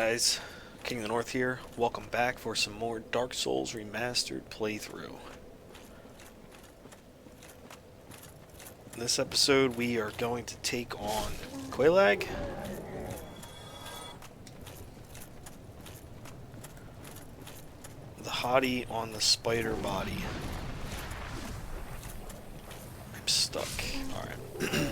guys, King of the North here. Welcome back for some more Dark Souls Remastered playthrough. In this episode we are going to take on Quelaag. The hottie on the spider body. I'm stuck. Alright.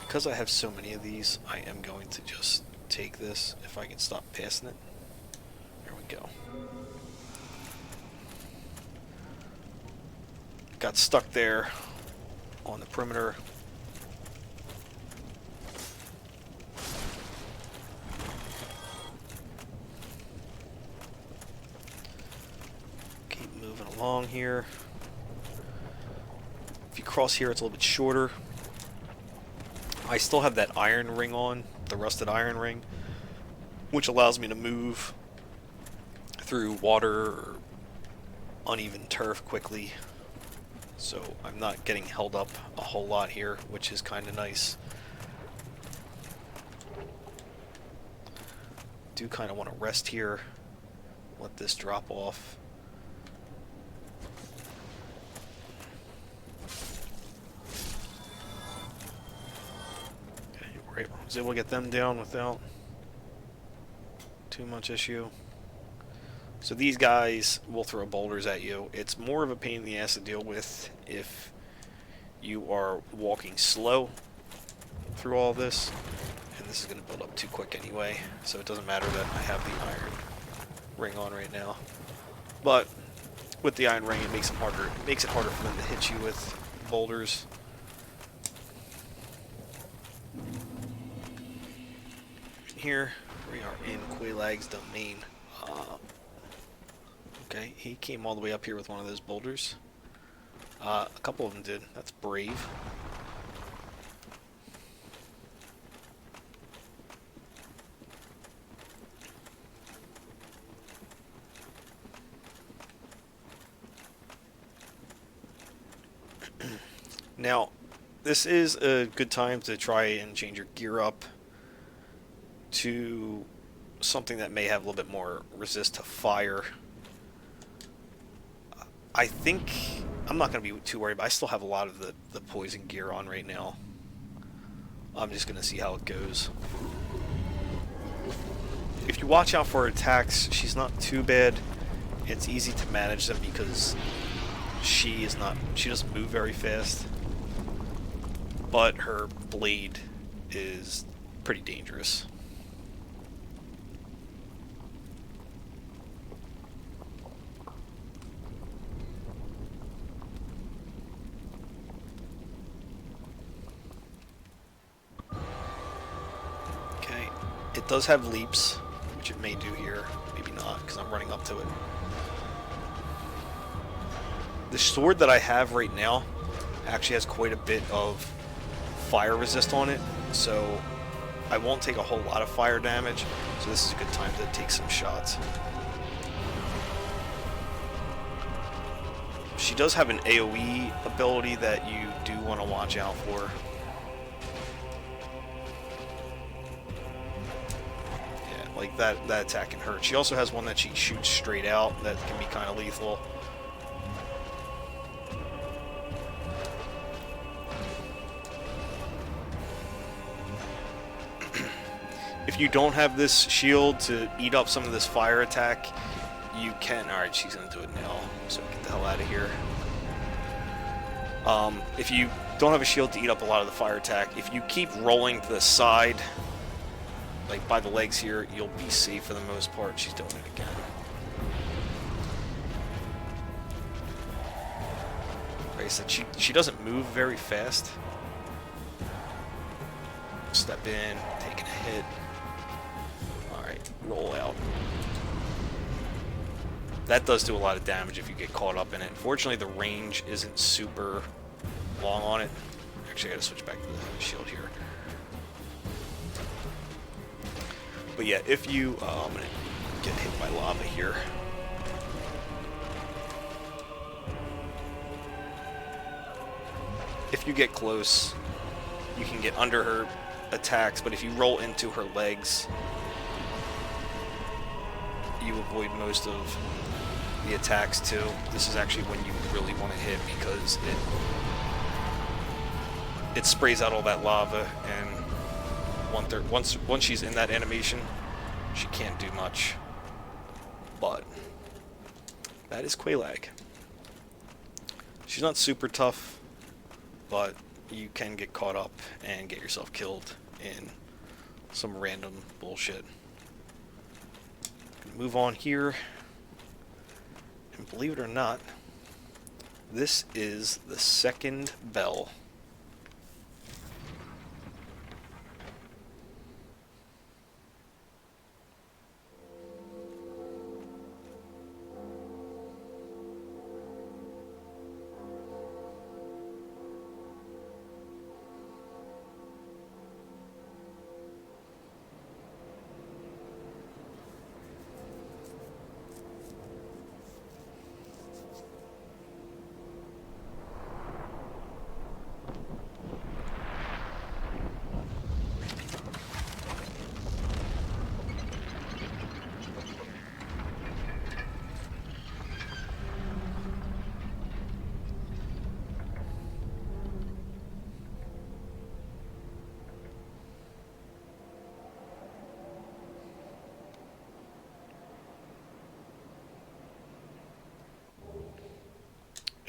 Because I have so many of these, I am going to just take this if I can stop passing it. There we go. Got stuck there on the perimeter. Keep moving along here. If you cross here, it's a little bit shorter. I still have that iron ring on, the rusted iron ring, which allows me to move through water or uneven turf quickly. So I'm not getting held up a whole lot here, which is kind of nice. Do kind of want to rest here, let this drop off. I was able to get them down without too much issue. So these guys will throw boulders at you. It's more of a pain in the ass to deal with if you are walking slow through all this. And this is going to build up too quick anyway, so it doesn't matter that I have the iron ring on right now. But with the iron ring, it makes it harder. It makes it harder for them to hit you with boulders. Here we are in Quelaag's domain. Okay, he came all the way up here with one of those boulders. A couple of them did. That's brave. Now, this is a good time to try and change your gear up to something that may have a little bit more resist to fire. I think I'm not going to be too worried, but I still have a lot of the poison gear on right now. I'm just going to see how it goes. If you watch out for her attacks, she's not too bad. It's easy to manage them because she doesn't move very fast. But her blade is pretty dangerous. It does have leaps, which it may do here. Maybe not, because I'm running up to it. The sword that I have right now actually has quite a bit of fire resist on it, so I won't take a whole lot of fire damage, so this is a good time to take some shots. She does have an AoE ability that you do want to watch out for. Like that attack can hurt. She also has one that she shoots straight out that can be kind of lethal. If you don't have this shield to eat up some of this fire attack, you can... Alright, she's going to do it now, so get the hell out of here. If you don't have a shield to eat up a lot of the fire attack, if you keep rolling to the side, like by the legs here, you'll be safe for the most part. She's doing it again. Like I said, she doesn't move very fast. Step in, taking a hit. Alright, roll out. That does do a lot of damage if you get caught up in it. Unfortunately, the range isn't super long on it. Actually, I gotta switch back to the shield here. But yeah, if you... I'm going to get hit by lava here. If you get close, you can get under her attacks, but if you roll into her legs, you avoid most of the attacks too. This is actually when you really want to hit, because it sprays out all that lava, and once she's in that animation, she can't do much. But that is Quelaag. She's not super tough, but you can get caught up and get yourself killed in some random bullshit. Move on here, and believe it or not, this is the second bell.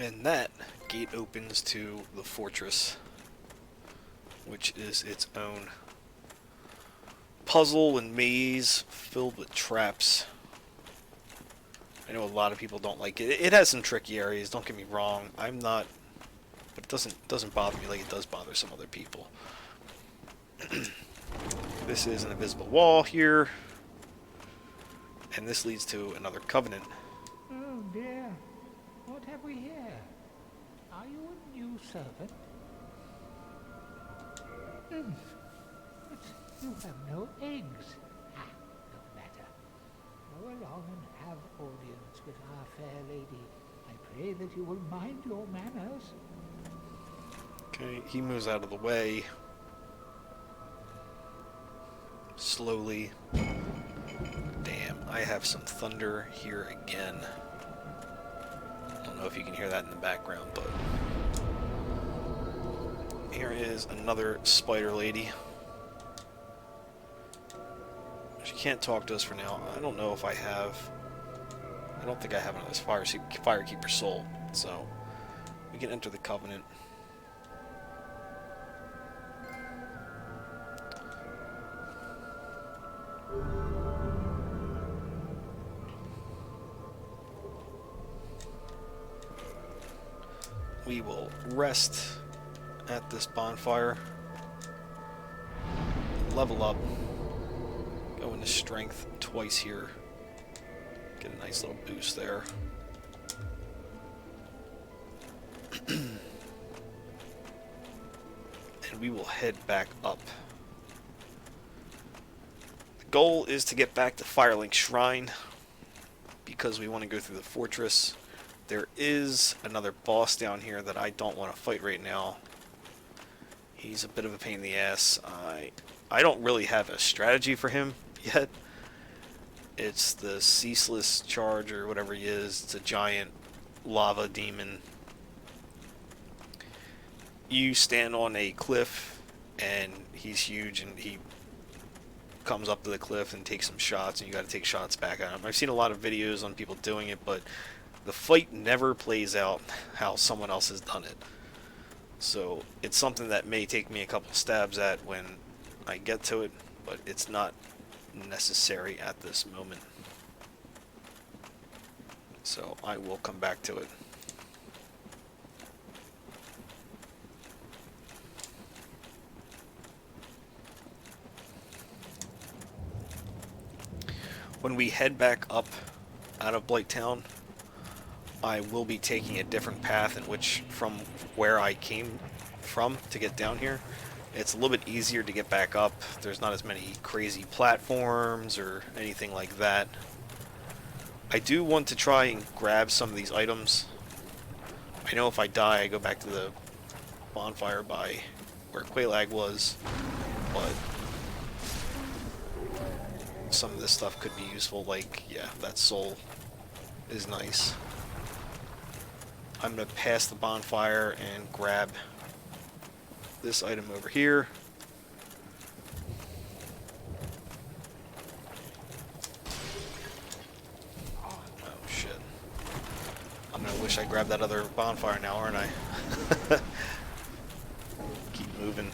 And that gate opens to the fortress, which is its own puzzle and maze filled with traps. I know a lot of people don't like it. It has some tricky areas, don't get me wrong. I'm not, but it doesn't bother me like it does bother some other people. This is an invisible wall here, and this leads to another covenant. Oh dear. What have we here? Are you a new servant? But you have no eggs. Ah, no matter. Go along and have audience with our fair lady. I pray that you will mind your manners. Okay, he moves out of the way. Slowly. Damn, I have some thunder here again. I don't know if you can hear that in the background, but here is another spider lady. She can't talk to us for now. I don't know if I have. I don't think I have another Firekeeper soul, so we can enter the covenant. We will rest at this bonfire, level up, go into strength twice here, get a nice little boost there. And we will head back up. The goal is to get back to Firelink Shrine, because we want to go through the fortress. There is another boss down here that I don't want to fight right now. He's a bit of a pain in the ass. I don't really have a strategy for him yet. It's the Ceaseless Charge, or whatever he is. It's a giant lava demon. You stand on a cliff, and he's huge, and he comes up to the cliff and takes some shots, and you got to take shots back at him. I've seen a lot of videos on people doing it, but the fight never plays out how someone else has done it. So it's something that may take me a couple stabs at when I get to it, but it's not necessary at this moment. So I will come back to it. When we head back up out of Blighttown, I will be taking a different path in which, from where I came from to get down here, it's a little bit easier to get back up. There's not as many crazy platforms or anything like that. I do want to try and grab some of these items. I know if I die, I go back to the bonfire by where Quelaag was, but some of this stuff could be useful, like, yeah, that soul is nice. I'm going to pass the bonfire and grab this item over here. Oh, shit. I'm going to wish I grabbed that other bonfire now, aren't I? Keep moving.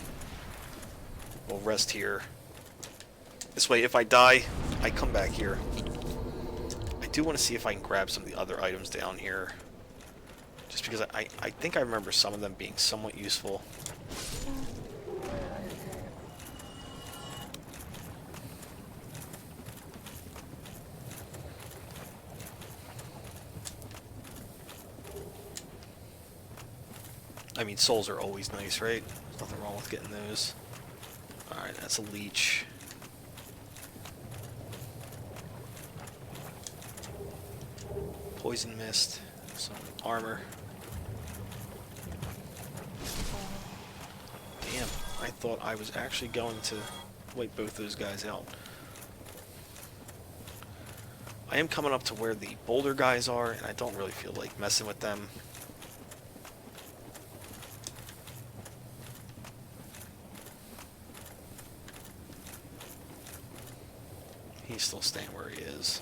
We'll rest here. This way, if I die, I come back here. I do want to see if I can grab some of the other items down here. Just because I think I remember some of them being somewhat useful. I mean, souls are always nice, right? There's nothing wrong with getting those. Alright, that's a leech. Poison mist. Some armor. Damn, I thought I was actually going to wipe both those guys out. I am coming up to where the boulder guys are, and I don't really feel like messing with them. He's still staying where he is.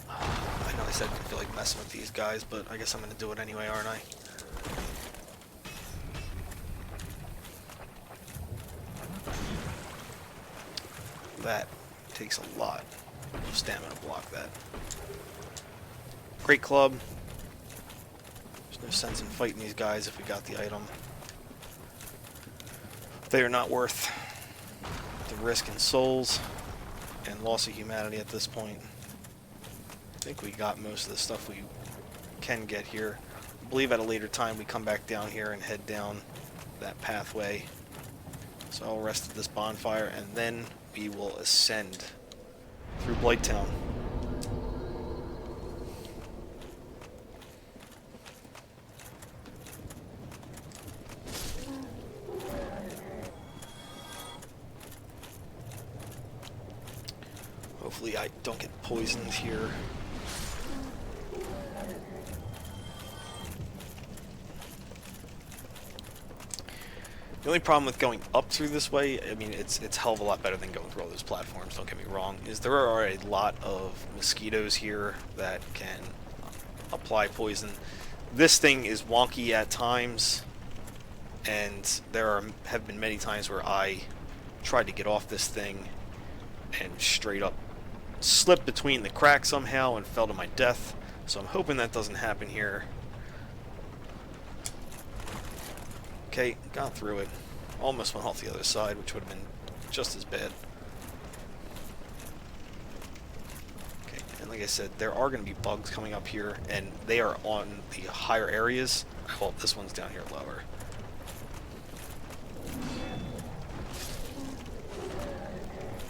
I know I said I didn't feel like messing with these guys, but I guess I'm going to do it anyway, aren't I? That takes a lot of stamina to block that. Great club. There's no sense in fighting these guys if we got the item. They are not worth the risk in souls and loss of humanity at this point. I think we got most of the stuff we can get here. I believe at a later time we come back down here and head down that pathway. So I'll rest at this bonfire and then we will ascend through Blighttown. Hopefully I don't get poisoned here. The only problem with going up through this way, I mean, it's a hell of a lot better than going through all those platforms, don't get me wrong, is there are a lot of mosquitoes here that can apply poison. This thing is wonky at times, and have been many times where I tried to get off this thing and straight up slipped between the cracks somehow and fell to my death. So I'm hoping that doesn't happen here. Okay, got through it. Almost went off the other side, which would have been just as bad. Okay, and like I said, there are going to be bugs coming up here, and they are on the higher areas. Well, this one's down here lower.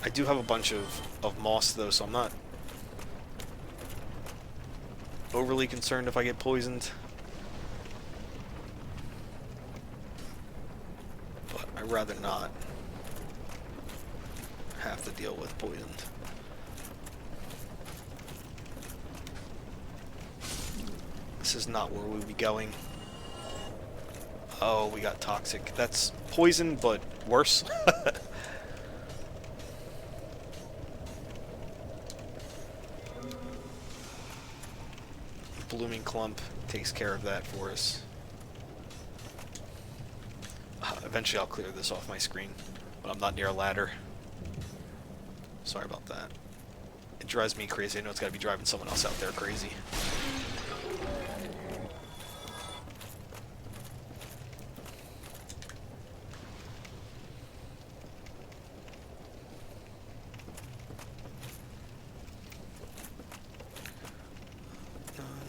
I do have a bunch of moss, though, so I'm not overly concerned if I get poisoned. But I'd rather not have to deal with poisoned. This is not where we'll be going. Oh, we got toxic. That's poison, but worse. Blooming clump takes care of that for us. Eventually I'll clear this off my screen, but I'm not near a ladder. Sorry about that. It drives me crazy. I know it's got to be driving someone else out there crazy.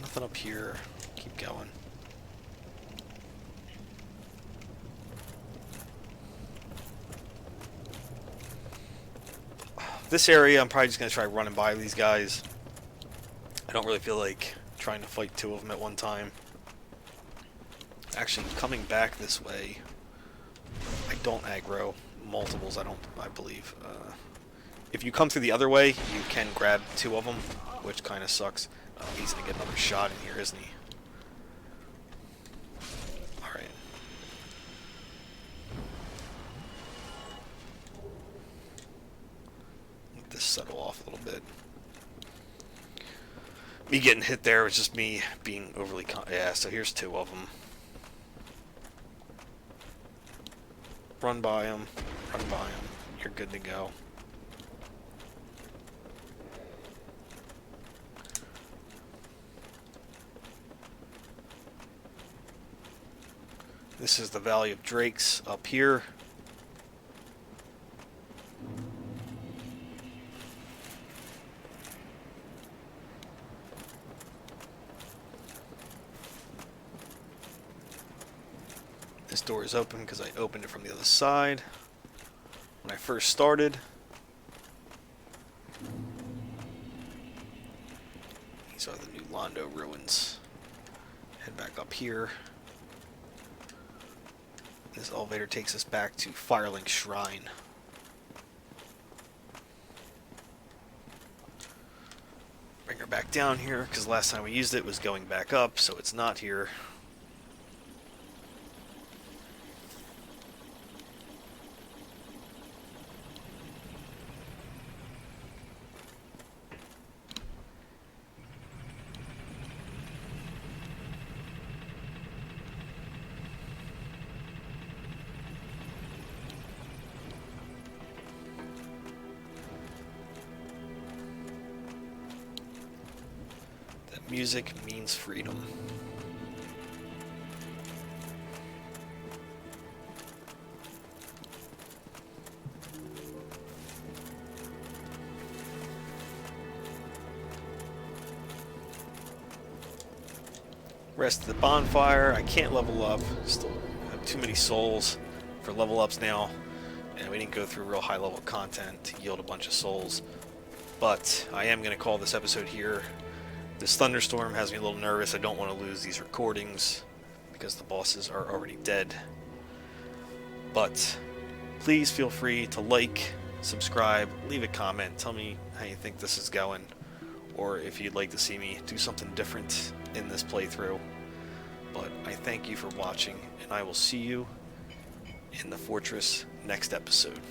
Nothing up here. Keep going. This area, I'm probably just going to try running by these guys. I don't really feel like trying to fight two of them at one time. Actually, coming back this way, I don't aggro multiples, I believe. If you come through the other way, you can grab 2 of them, which kind of sucks. Oh, he's going to get another shot in here, isn't he? Alright. Let this settle off a little bit. Me getting hit there was just me being overly yeah, so here's 2 of them. Run by them. Run by them. You're good to go. This is the Valley of Drakes up here. This door is open because I opened it from the other side when I first started. These are the new Londo ruins. Head back up here. This elevator takes us back to Firelink Shrine. Bring her back down here because last time we used it was going back up, so it's not here. Music means freedom. Rest of the bonfire. I can't level up. Still have too many souls for level ups now. And we didn't go through real high level content to yield a bunch of souls. But I am going to call this episode here. This thunderstorm has me a little nervous. I don't want to lose these recordings because the bosses are already dead. But please feel free to like, subscribe, leave a comment, tell me how you think this is going, or if you'd like to see me do something different in this playthrough. But I thank you for watching, and I will see you in the fortress next episode.